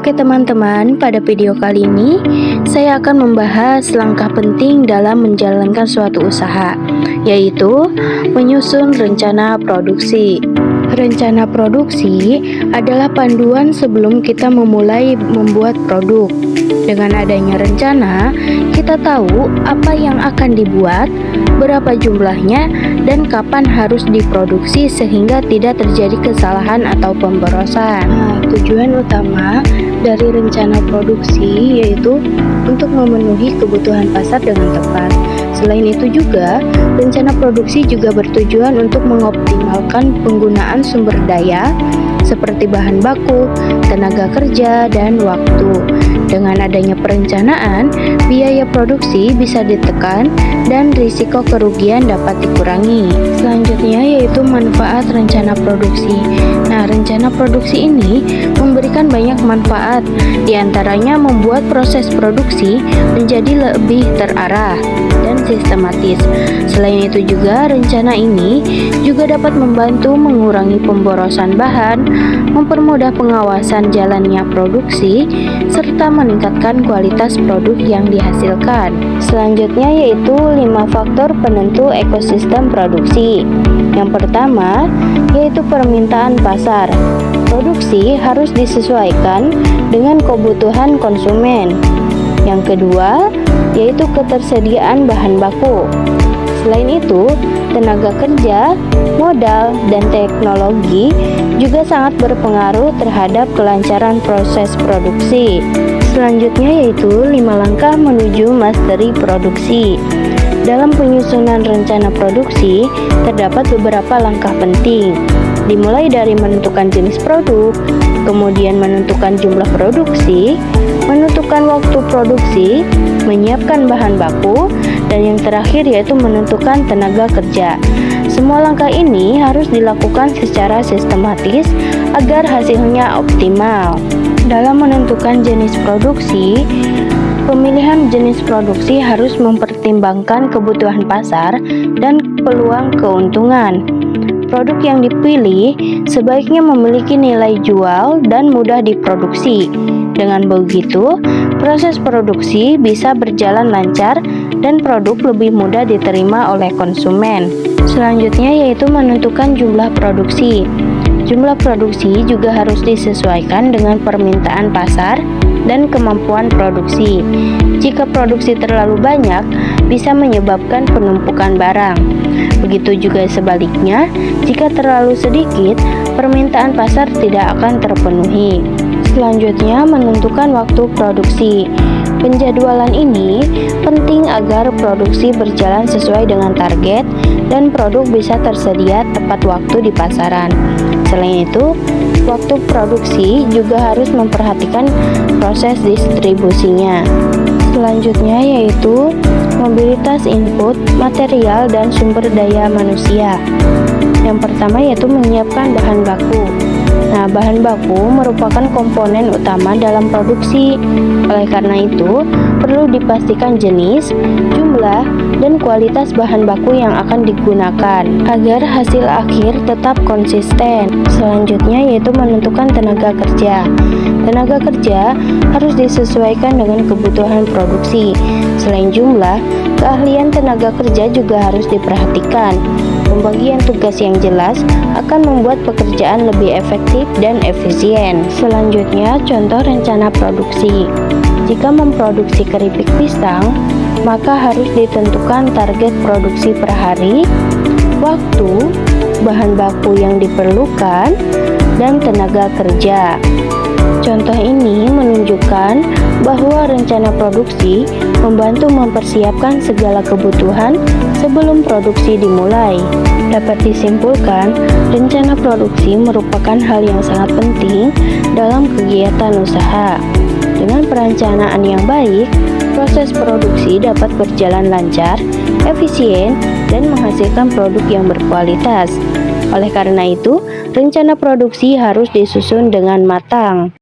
Oke teman-teman, pada video kali ini saya akan membahas langkah penting dalam menjalankan suatu usaha, yaitu menyusun rencana produksi. Rencana produksi adalah panduan sebelum kita memulai membuat produk. Dengan adanya rencana, kita tahu apa yang akan dibuat, berapa jumlahnya, dan kapan harus diproduksi sehingga tidak terjadi kesalahan atau pemborosan. Tujuan utama dari rencana produksi yaitu untuk memenuhi kebutuhan pasar dengan tepat. Selain itu juga, rencana produksi juga bertujuan untuk mengoptimalkan penggunaan sumber daya seperti bahan baku, tenaga kerja, dan waktu. Dengan adanya perencanaan, biaya produksi bisa ditekan dan risiko kerugian dapat dikurangi. Selanjutnya yaitu manfaat rencana produksi. Nah, rencana produksi ini memberikan banyak manfaat, diantaranya membuat proses produksi menjadi lebih terarah dan sistematis. Selain itu juga, rencana ini juga dapat membantu mengurangi pemborosan bahan, mempermudah pengawasan jalannya produksi, serta meningkatkan kualitas produk yang dihasilkan. Selanjutnya yaitu 5 faktor penentu ekosistem produksi. Yang pertama yaitu permintaan pasar. Produksi harus disesuaikan dengan kebutuhan konsumen. Yang kedua yaitu ketersediaan bahan baku. Selain itu, tenaga kerja, modal, dan teknologi juga sangat berpengaruh terhadap kelancaran proses produksi. Selanjutnya yaitu 5 langkah menuju mastery produksi. Dalam penyusunan rencana produksi, terdapat beberapa langkah penting, dimulai dari menentukan jenis produk, kemudian menentukan jumlah produksi, menentukan waktu produksi, menyiapkan bahan baku, dan yang terakhir yaitu menentukan tenaga kerja. Semua langkah ini harus dilakukan secara sistematis agar hasilnya optimal. Dalam menentukan jenis produksi, pemilihan jenis produksi harus mempertimbangkan kebutuhan pasar dan peluang keuntungan. Produk yang dipilih sebaiknya memiliki nilai jual dan mudah diproduksi. Dengan begitu, proses produksi bisa berjalan lancar dan produk lebih mudah diterima oleh konsumen. Selanjutnya yaitu menentukan jumlah produksi. Jumlah produksi juga harus disesuaikan dengan permintaan pasar dan kemampuan produksi. Jika produksi terlalu banyak, bisa menyebabkan penumpukan barang. Begitu juga sebaliknya, jika terlalu sedikit, permintaan pasar tidak akan terpenuhi. Selanjutnya, menentukan waktu produksi. Penjadwalan ini penting agar produksi berjalan sesuai dengan target dan produk bisa tersedia tepat waktu di pasaran. Selain itu, waktu produksi juga harus memperhatikan proses distribusinya. Selanjutnya yaitu mobilitas input, material, dan sumber daya manusia. Yang pertama yaitu menyiapkan bahan baku. Nah, bahan baku merupakan komponen utama dalam produksi. Oleh karena itu, perlu dipastikan jenis, jumlah, dan kualitas bahan baku yang akan digunakan agar hasil akhir tetap konsisten. Selanjutnya yaitu menentukan tenaga kerja. Tenaga kerja harus disesuaikan dengan kebutuhan produksi. Selain jumlah, keahlian tenaga kerja juga harus diperhatikan. Pembagian tugas yang jelas akan membuat pekerjaan lebih efektif dan efisien. Selanjutnya, contoh rencana produksi. Jika memproduksi keripik pisang, maka harus ditentukan target produksi per hari, waktu, bahan baku yang diperlukan, dan tenaga kerja. Contoh ini menunjukkan bahwa rencana produksi membantu mempersiapkan segala kebutuhan sebelum produksi dimulai. Dapat disimpulkan, rencana produksi merupakan hal yang sangat penting dalam kegiatan usaha. Dengan perencanaan yang baik, proses produksi dapat berjalan lancar, efisien, dan menghasilkan produk yang berkualitas. Oleh karena itu, rencana produksi harus disusun dengan matang.